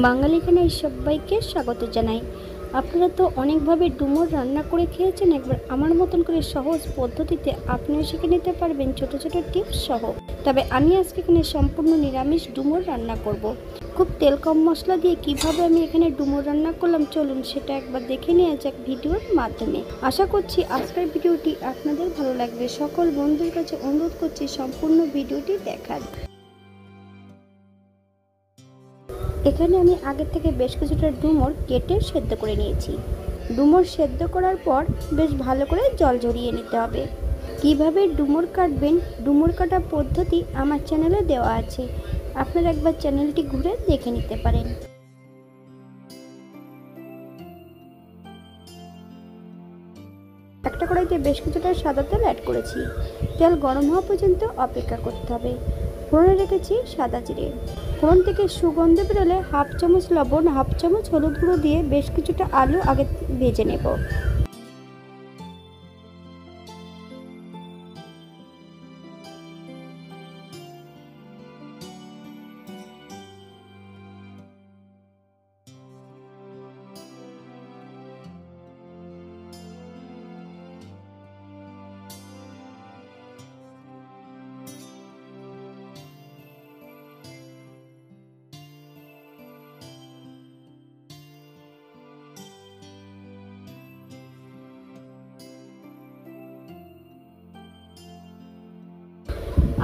বাঙালি খানায় সবাইকে স্বাগত জানাই। আপনারা তো অনেকভাবে ডুমুর রান্না করে খেয়েছেন। একবার আমার মতন করে সহজ পদ্ধতিতে আপনিও শিখে নিতে পারবেন ছোট ছোট টিপস সহ। তবে আমি আজকে এখানে সম্পূর্ণ নিরামিষ ডুমুর রান্না করব। খুব তেল কম মশলা দিয়ে কিভাবে আমি এখানে ডুমুর রান্না করলাম চলুন সেটা একবার দেখে নেওয়া যাক ভিডিওর মাধ্যমে। আশা করছি আজকের ভিডিওটি আপনাদের ভালো লাগবে। সকল বন্ধুদের কাছে অনুরোধ করছি সম্পূর্ণ ভিডিওটি দেখার। এখানে আমি আগে থেকে বেশ কিছুটা ডুমুর কেটে সেদ্ধ করে নিয়েছি। ডুমুর সেদ্ধ করার পর বেশ ভালো করে জল ঝরিয়ে নিতে হবে। কিভাবে ডুমুর কাটবেন, ডুমুর কাটা পদ্ধতি আমার চ্যানেলে দেওয়া আছে, আপনারা একবার চ্যানেলটি ঘুরে দেখে নিতে পারেন। একটা কড়াইতে বেশ কিছুটা সাদা তেল অ্যাড করেছি। তেল গরম হওয়া পর্যন্ত অপেক্ষা করতে হবে। ফোড়নে রেখেছি সাদা জিরে। ফোড়ন থেকে সুগন্ধ বেরোলে হাফ চামচ লবণ, হাফ চামচ হলুদ গুঁড়ো দিয়ে বেশ কিছুটা আলু আগে ভেজে নেব।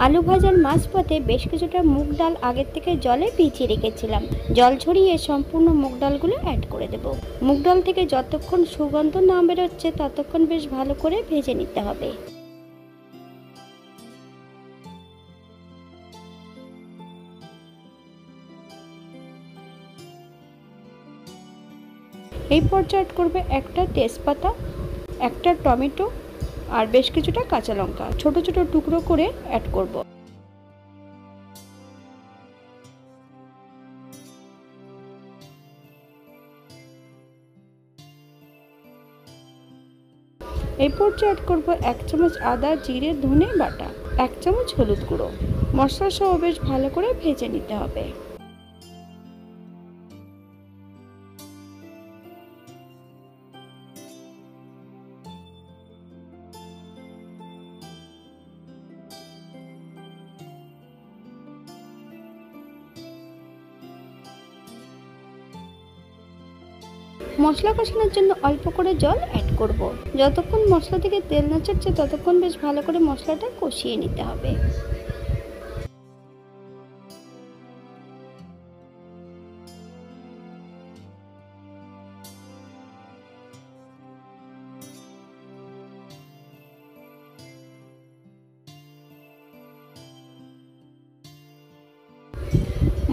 আলু ভাজার মাঝপথে বেশ কিছুটা মুগ ডাল আগের থেকে জলে ভিজিয়ে রেখেছিলাম। জল ছড়িয়ে সম্পূর্ণ মুগ ডালগুলো অ্যাড করে দেব। মুগ ডাল থেকে যতক্ষণ সুগন্ধ না বেরোচ্ছে ততক্ষণ বেশ ভালো করে ভেজে নিতে হবে। এই পর্যায়ে অ্যাড করবে একটা তেজপাতা, একটা টমেটো আর বেশ কিছুটা কাঁচা লঙ্কা ছোট ছোট টুকরো করে অ্যাড করব। এই পর্যায়ে অ্যাড করব এক চামচ আদা জিরে ধনে বাটা, এক চামচ হলুদ গুঁড়ো। মশলা সহ বেশ ভালো করে ভেজে নিতে হবে। মশলা কষানোর জন্য অল্প করে জল অ্যাড করব। যতক্ষণ মশলা থেকে তেল না ছাড়ছে ততক্ষণ বেশ ভালো করে মশলাটা কষিয়ে নিতে হবে।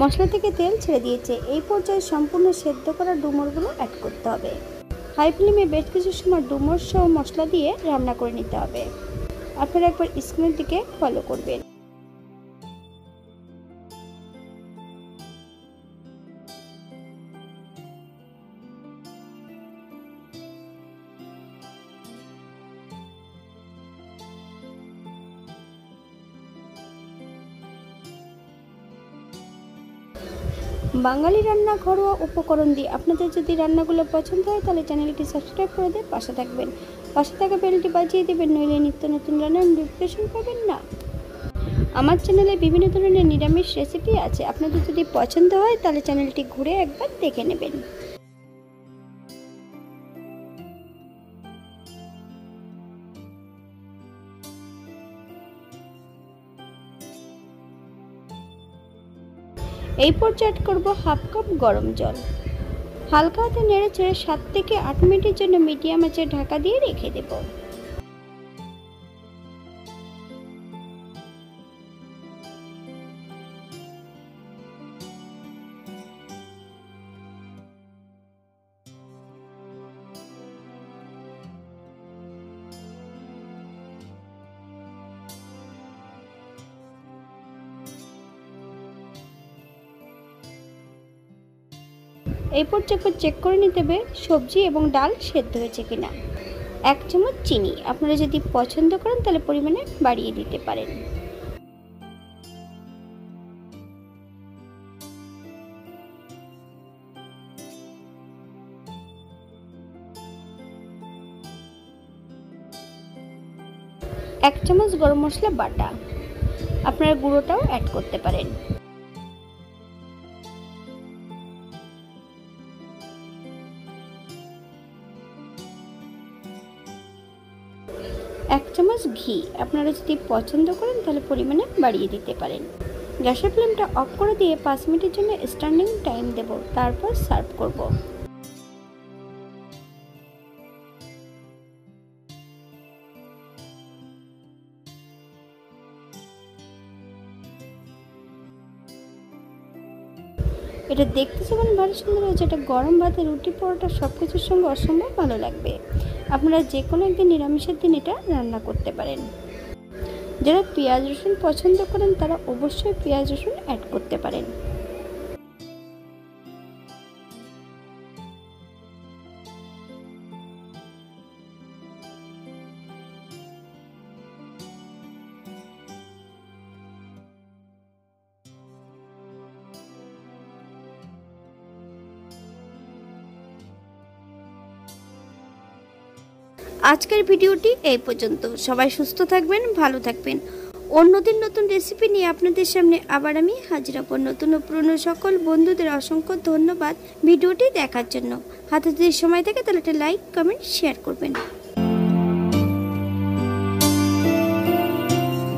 মশলা থেকে তেল ছেড়ে দিয়েছে। এই পর্যায়ে সম্পূর্ণ সেদ্ধ করা ডুমুরগুলো অ্যাড করতে হবে। হাই ফ্লেমে বেশ কিছু সময় ডুমুর সহ মশলা দিয়ে রান্না করে নিতে হবে। আপনারা একবার স্ক্রিনের দিকে ফলো করবেন। বাঙালি রান্না ঘরোয়া উপকরণ দিয়ে আপনাদের যদি রান্নাগুলো পছন্দ হয় তাহলে চ্যানেলটি সাবস্ক্রাইব করে দিয়ে পাশে থাকবেন। পাশে থাকা বেলটি বাজিয়ে দেবেন, নইলে নিত্য নতুন রান্নার নোটিফিকেশন পাবেন না। আমার চ্যানেলে বিভিন্ন ধরনের নিরামিষ রেসিপি আছে, আপনাদের যদি পছন্দ হয় তাহলে চ্যানেলটি ঘুরে একবার দেখে নেবেন। এই পর্যায়ে অ্যাড করব হাফ কাপ গরম জল। হালকা হাতে নেড়ে চেড়ে 7 থেকে 8 মিনিটের জন্য মিডিয়াম আঁচে ঢাকা দিয়ে রেখে দেব। এই পর্যায়ে চেক করে নিতে হবে সবজি এবং ডাল সেদ্ধ হয়েছে কিনা। 1 চামচ চিনি, আপনারা যদি পছন্দ করেন তাহলে পরিমাণে বাড়িয়ে দিতে পারেন। 1 চামচ গরম মশলা বাটা, আপনারা গুঁড়োটাও অ্যাড করতে পারেন। 1 চামচ ঘি, আপনারা যদি পছন্দ করেন তাহলে পরিমাণে বাড়িয়ে দিতে পারেন। গ্যাসের ফ্লেমটা অফ করে দিয়ে 5 মিনিটের জন্য স্ট্যান্ডিং টাইম দেব, তারপর সার্ভ করব। এটা দেখতে যেমন ভালো সুন্দর হয়েছে, এটা গরম ভাতে, রুটি, পরোটা সব কিছুর সঙ্গে অসম্ভব ভালো লাগবে। আপনারা যে কোনো একদিন নিরামিষের দিন এটা রান্না করতে পারেন। যারা পেঁয়াজ রসুন পছন্দ করেন তারা অবশ্যই পেঁয়াজ রসুন অ্যাড করতে পারেন। আজকের ভিডিওটি এই পর্যন্ত। সবাই সুস্থ থাকবেন, ভালো থাকবেন। অন্যদিন নতুন রেসিপি নিয়ে আপনাদের সামনে আবার আমি হাজির হব। নতুন ও পুরনো সকল বন্ধুদের অসংখ্য ধন্যবাদ ভিডিওটি দেখার জন্য। হাতে যদি সময় থাকে তাহলে একটা লাইক, কমেন্ট, শেয়ার করবেন।